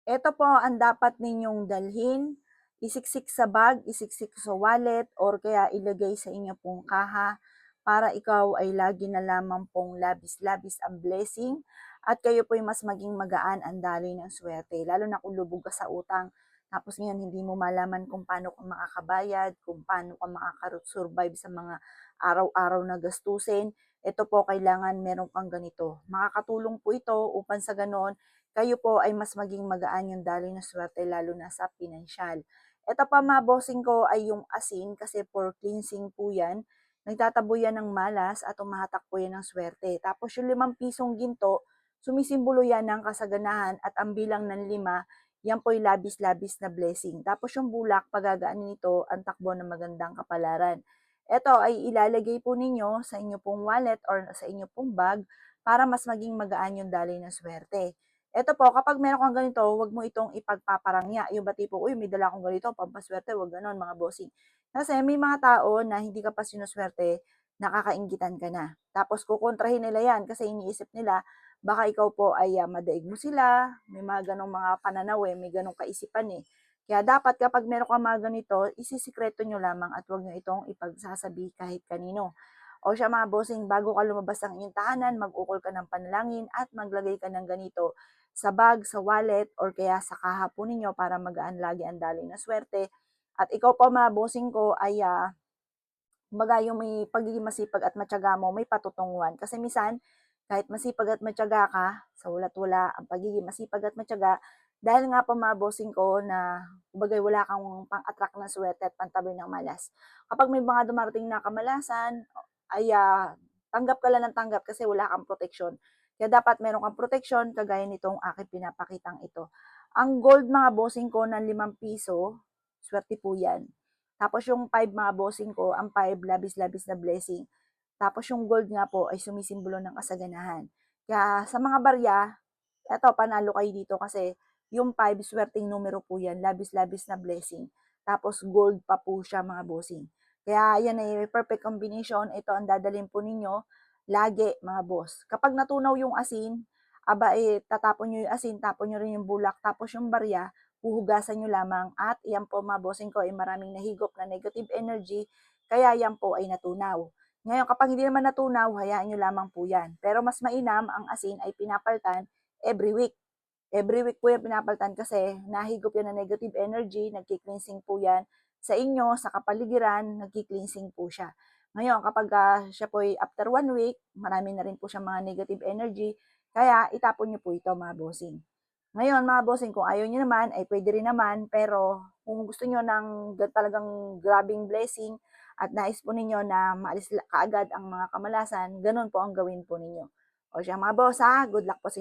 Ito po ang dapat ninyong dalhin, isiksik sa bag, isiksik sa wallet, or kaya ilagay sa inyo pong kaha para ikaw ay lagi na lamang pong labis-labis ang blessing at kayo po'y mas maging magaan ang daloy ng swerte. Lalo na kung lubog ka sa utang, tapos ngayon hindi mo malaman kung paano ka makakabayad, kung paano ka makaka-survive sa mga araw-araw na gastusin. Ito po kailangan meron kang ganito. Makakatulong po ito upang sa ganon kayo po ay mas maging magaan yung daloy ng swerte lalo na sa pinansyal. Ito pa mga bossing ko ay yung asin kasi for cleansing po yan. Nagtatabo yan ng malas at umahatak po yan ng swerte. Tapos yung 5 pisong ginto, sumisimbolo yan ng kasaganahan at ang bilang ng 5, yan po yung labis-labis na blessing. Tapos yung bulak, pagagaan nito ang takbo ng magandang kapalaran. Ito ay ilalagay po ninyo sa inyo pong wallet or sa inyo pong bag para mas maging magaan yung daloy ng swerte. Eto po, kapag meron kang ganito, wag mo itong ipagpaparangya. Yung ba tipo, uy, may dala akong ganito, pampaswerte, wag ganon, mga bossing. Kasi may mga tao na hindi ka pa sinuswerte, nakakainggitan ka na. Tapos kukontrahin nila yan kasi iniisip nila, baka ikaw po ay madaig mo sila, may mga ganong mga pananaw may ganong kaisipan Kaya dapat kapag meron kang mga ganito, isisikreto nyo lamang at wag nyo itong ipagsasabi kahit kanino. O siya mga bossing, bago ka lumabas ng inyong tahanan, mag-ukol ka ng panalangin at maglagay ka ng ganito sa bag, sa wallet, or kaya sa kaha po ninyo para magaan lagi ang daloy na swerte. At ikaw po mga bossing ko ay kumbaga yung may pagiging masipag at matyaga mo, may patutunguhan. Kasi minsan, kahit masipag at matyaga ka, sa wala't-wala ang pagiging masipag at matyaga, dahil nga po mga bossing ko na kumbaga wala kang pang-attract ng swerte at pantaboy ng malas. Kapag may mga dumarating na kamalasan, ay tanggap ka lang ng tanggap kasi wala kang proteksyon. Kaya dapat meron kang proteksyon kagaya nitong aking pinapakitang ito. Ang gold mga bossing ko ng 5 piso, swerte po yan. Tapos yung 5 mga bossing ko, ang 5 labis-labis na blessing. Tapos yung gold nga po ay sumisimbolo ng kasaganahan. Kaya sa mga barya, eto panalo kayo dito kasi yung 5 swerteng numero po yan, labis-labis na blessing. Tapos gold pa po siya mga bossing. Kaya yan ay perfect combination. Ito ang dadalhin po ninyo lagi mga boss. Kapag natunaw yung asin, aba tatapon nyo yung asin, tapon nyo rin yung bulak, tapos yung barya, huhugasan nyo lamang at yan po mga bossing ko ay maraming nahigop na negative energy, kaya yan po ay natunaw. Ngayon, kapag hindi naman natunaw, hayaan nyo lamang po yan. Pero mas mainam, ang asin ay pinapaltan every week. Every week po yan pinapaltan kasi nahigop yan ng negative energy, nagki-cleansing po yan sa inyo, sa kapaligiran, nagki-cleansing po siya. Ngayon, kapag siya po ay after 1 week, marami na rin po siya mga negative energy, kaya itapon nyo po ito mga bossing. Ngayon, mga bossing, kung ayaw nyo naman, ay pwede rin naman, pero kung gusto nyo ng talagang grabing blessing at nais po ninyo na maalis kaagad ang mga kamalasan, ganun po ang gawin po ninyo. O siya mga boss ha, good luck po sa